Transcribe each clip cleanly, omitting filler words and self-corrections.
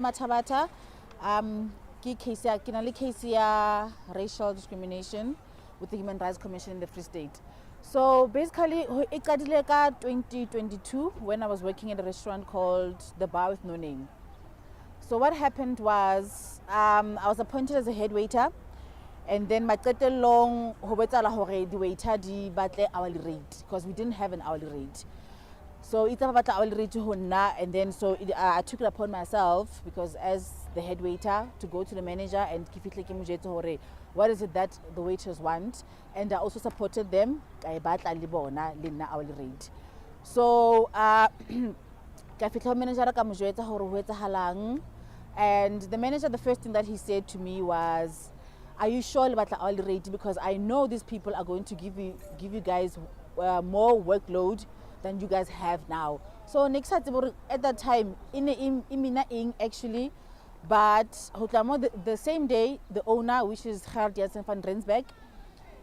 Matabata, case ya racial discrimination with the Human Rights Commission in the Free State. So basically, it started 2022 when I was working at a restaurant called The Bar with No Name. So what happened was I was appointed as a head waiter, and then my long the waiter di batle hourly rate because we didn't have an hourly rate. So it's about hourly rate to and then I took it upon myself because as the head waiter to go to the manager and what is it that the waiters want, and I also supported them hourly rate. So and the manager, the first thing that he said to me was, are you sure about the hourly rate? Because I know these people are going to give you guys more workload than you guys have now. So next at that time in actually, but the same day the owner, which is Gerard Jansen van Rensbeck,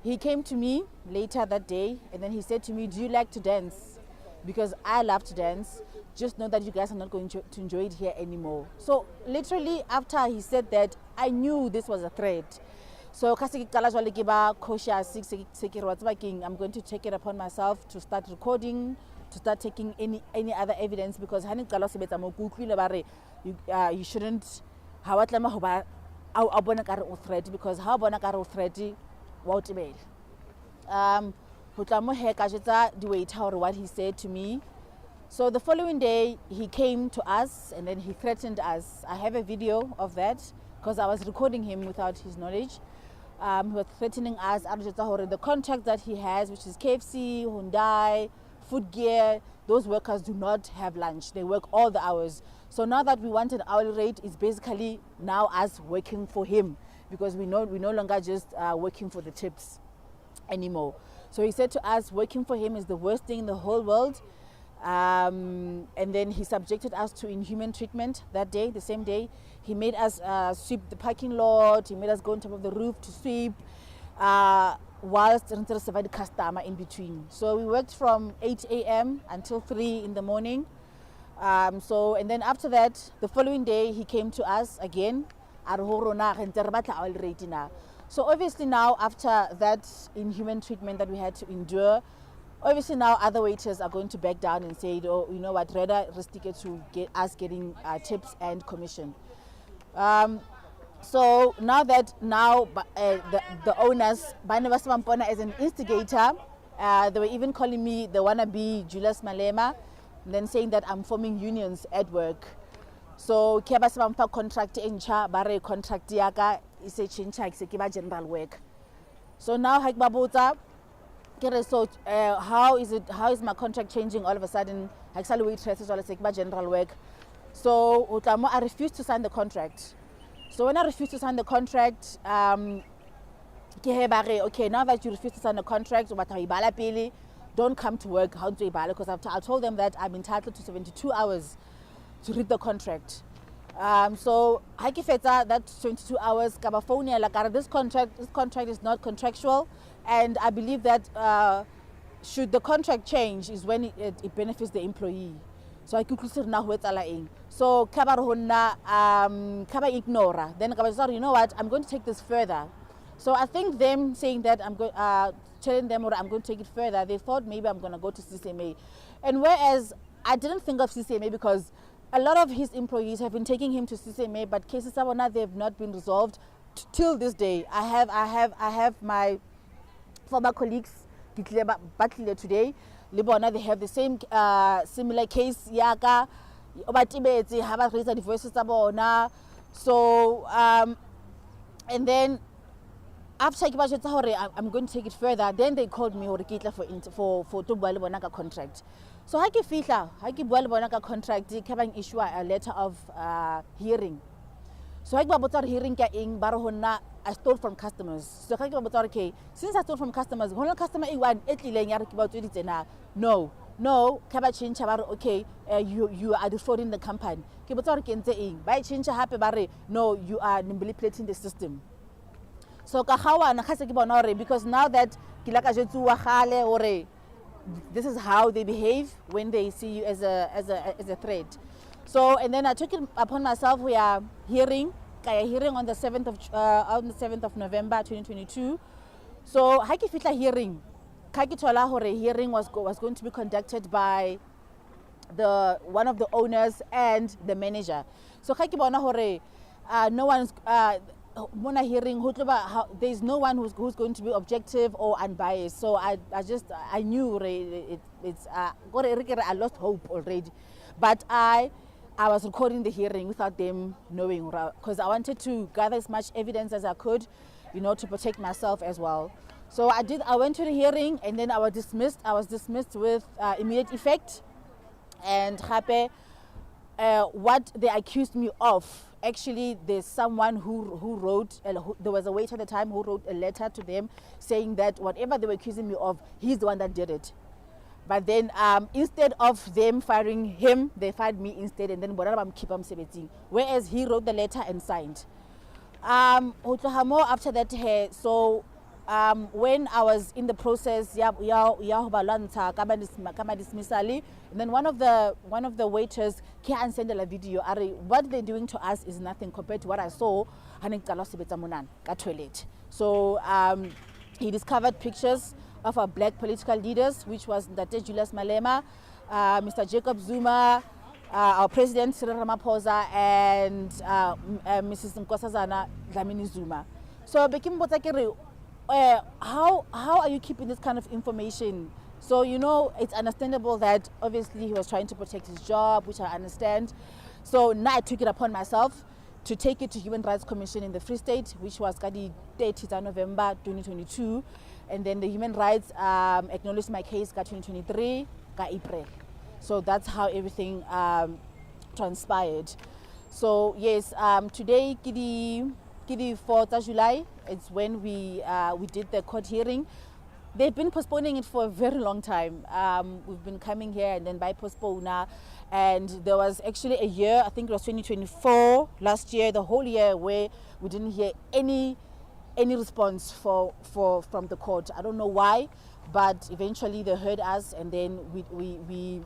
he came to me later that day and then he said to me, do you like to dance? Because I love to dance. Just know that you guys are not going to enjoy it here anymore. So literally after he said that, I knew this was a threat. So I'm going to take it upon myself to start recording, to start taking any other evidence, because you shouldn't threat, because how threat the waiter or what he said to me. So the following day he came to us and then he threatened us. I have a video of that because I was recording him without his knowledge. He was threatening us. The contract that he has, which is KFC, Hyundai, Food Gear, those workers do not have lunch. They work all the hours. So now that we want an hourly rate, it's basically now us working for him, because we no longer just working for the tips anymore. So he said to us, working for him is the worst thing in the whole world. And then he subjected us to inhuman treatment that day, the same day. He made us sweep the parking lot. He made us go on top of the roof to sweep, whilst the customer in between. So we worked from 8 a.m. until 3 in the morning. And then after that, the following day, he came to us again. So obviously now, after that inhuman treatment that we had to endure, obviously now other waiters are going to back down and say, oh, you know what, rather risk it to get us getting tips and commission. So now that the owners, as an instigator, they were even calling me the wannabe Julius Malema, and then saying that I'm forming unions at work. So contract bare contract yaka is a general work. So now so how is my contract changing all of a sudden? General work. So I refused to sign the contract. So when I refused to sign the contract, okay, now that you refuse to sign the contract, don't come to work, because I told them that I'm entitled to 72 hours to read the contract. So that 22 hours, this contract is not contractual, and I believe that should the contract change is when it benefits the employee. So I could now what's allowing. So ignore. Then you know what, I'm going to take this further. So I think them saying that I'm going telling them, or I'm going to take it further, they thought maybe I'm going to go to CCMA. And whereas I didn't think of CCMA because a lot of his employees have been taking him to CCMA, but cases they have not been resolved till this day. I have my former colleagues today. They have the same similar case. Yaka, have raised the voices. So and then after I'm going to take it further, then they called me for to contract. So I give contract, issue a letter of hearing. So I hearing I stole from customers. So okay, since I stole from customers, one customer no, okay, you are defrauding the company. By change no, you are manipulating the system. So because now that this is how they behave when they see you as a threat. So, and then I took it upon myself. We are hearing on the 7th of November 2022. So ha ke fitla hearing ka ke thola hore hearing was going to be conducted by one of the owners and the manager. So ha ke bona hore no one's mona hearing there's no one who's going to be objective or unbiased. So I knew it's I lost hope already, but I was recording the hearing without them knowing, because I wanted to gather as much evidence as I could, to protect myself as well. So I went to the hearing, and then I was dismissed with immediate effect. And what they accused me of, actually there's someone who wrote, there was a waiter at the time who wrote a letter to them saying that whatever they were accusing me of, he's the one that did it. But then instead of them firing him, they fired me instead, and then whereas he wrote the letter and signed. After that, so when I was in the process, dismissal, and then one of the waiters can send a video. What they're doing to us is nothing compared to what I saw. So he discovered pictures of our black political leaders, which was Ndate Julius Malema, Mr. Jacob Zuma, our president Cyril Ramaphosa, and Mrs. Nkosazana Dlamini Zuma. So how are you keeping this kind of information? So it's understandable that obviously he was trying to protect his job, which I understand. So now I took it upon myself to take it to Human Rights Commission in the Free State, which was the 30th of November 2022, and then the Human Rights acknowledged my case 2023 April. So that's how everything transpired. So yes, today Kidi 4th of July, it's when we did the court hearing. They've been postponing it for a very long time. We've been coming here and then by postponer, and there was actually a year, I think it was 2024, last year, the whole year, where we didn't hear any response from the court. I don't know why, but eventually they heard us, and then we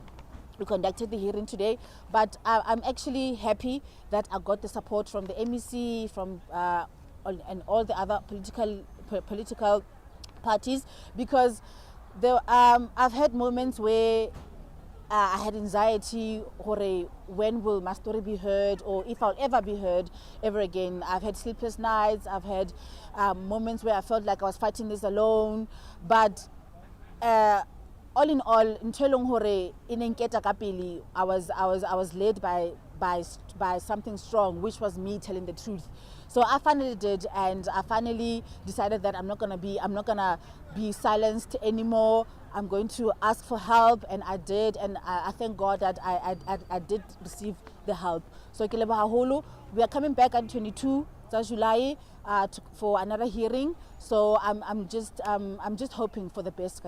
conducted the hearing today. But I'm actually happy that I got the support from the MEC, from and all the other political parties, because I've had moments where I had anxiety, when will my story be heard, or if I'll ever be heard ever again. I've had sleepless nights. I've had moments where I felt like I was fighting this alone. But all in all, I was led by something strong, which was me telling the truth. So I finally did, and I finally decided that I'm not gonna be silenced anymore. I'm going to ask for help, and I did, and I thank God that I did receive the help. So we are coming back on 22 July for another hearing. So I'm just hoping for the best.